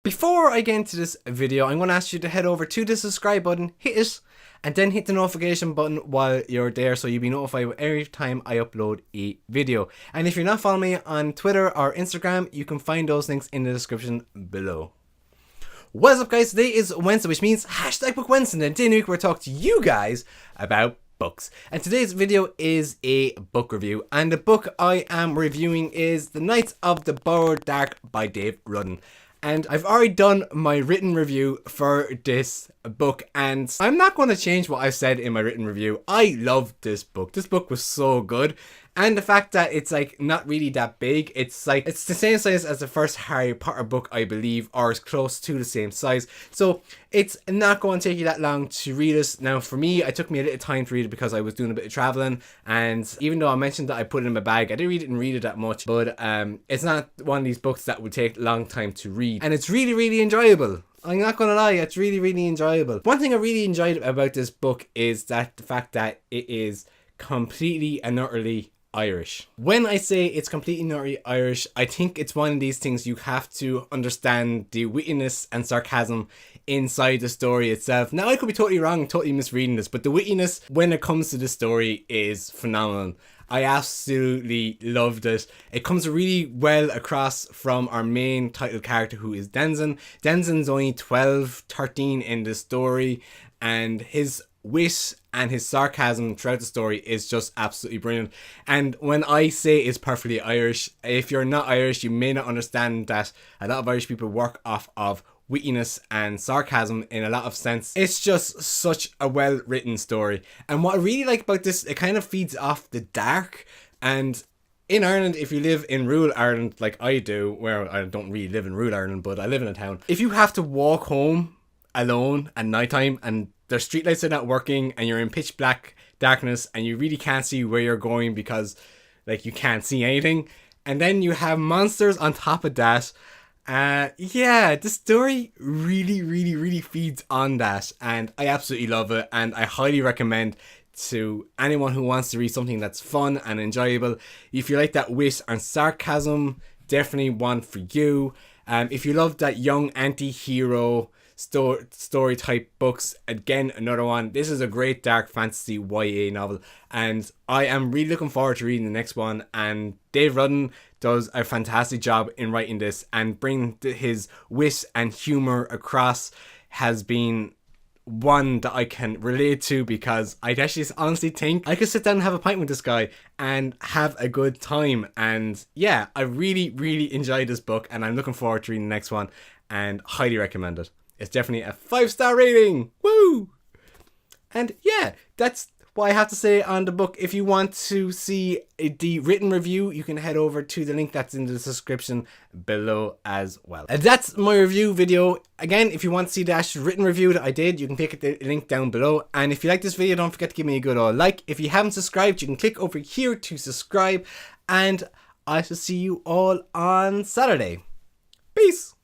Before I get into this video, I'm going to ask you to head over to the subscribe button, hit it, and then hit the notification button while you're there so you'll be notified every time I upload a video. And if you're not following me on Twitter or Instagram, you can find those links in the description below. What's up, guys? Today is Wednesday, which means hashtag Book Wednesday, and today in the week we're talking to you guys about books. And today's video is a book review, and the book I am reviewing is The Knights of the Borrowed Dark by Dave Rudden. And I've already done my written review for this book, and I'm not going to change what I said in my written review. I loved this book. This book was so good. And the fact that it's like not really that big, it's the same size as the first Harry Potter book, I believe, or is close to the same size. So it's not going to take you that long to read this. Now for me, it took me a little time to read it because I was doing a bit of traveling, and even though I mentioned that I put it in my bag, I didn't read it that much. But it's not one of these books that would take a long time to read, and it's really enjoyable. I'm not gonna lie, it's really enjoyable. One thing I really enjoyed about this book is that the fact that it is completely and utterly Irish. When I say it's completely and utterly Irish, I think it's one of these things you have to understand the wittiness and sarcasm inside the story itself. Now I could be totally wrong, totally misreading this, but the wittiness when it comes to the story is phenomenal. I absolutely loved it. It comes really well across from our main title character, who is Denzin. Denzin's only 12, 13 in the story, and his wit and his sarcasm throughout the story is just absolutely brilliant. And when I say it's perfectly Irish, if you're not Irish, you may not understand that a lot of Irish people work off of wittiness and sarcasm in a lot of sense. It's just such a well written story, and what I really like about this, it kind of feeds off the dark. And in Ireland, if you live in rural Ireland like I do, where I don't really live in rural Ireland, but I live in a town, if you have to walk home alone at nighttime and their streetlights are not working and you're in pitch black darkness and you really can't see where you're going because like you can't see anything, and then you have monsters on top of that, yeah, the story really feeds on that, and I absolutely love it, and I highly recommend to anyone who wants to read something that's fun and enjoyable. If you like that wit and sarcasm, definitely one for you. If you love that young anti-hero story type books, again, another one. This is a great dark fantasy YA novel, and I am really looking forward to reading the next one. And Dave Rudden does a fantastic job in writing this, and bringing his wit and humor across has been one that I can relate to, because I actually honestly think I could sit down and have a pint with this guy and have a good time. And yeah, I really enjoyed this book, and I'm looking forward to reading the next one and highly recommend it. It's definitely a 5-star rating. Woo! And yeah, that's what I have to say on the book. If you want to see the written review, you can head over to the link that's in the description below as well. And that's my review video. Again, if you want to see the written review that I did, you can click the link down below. And if you like this video, don't forget to give me a good old like. If you haven't subscribed, you can click over here to subscribe. And I shall see you all on Saturday. Peace!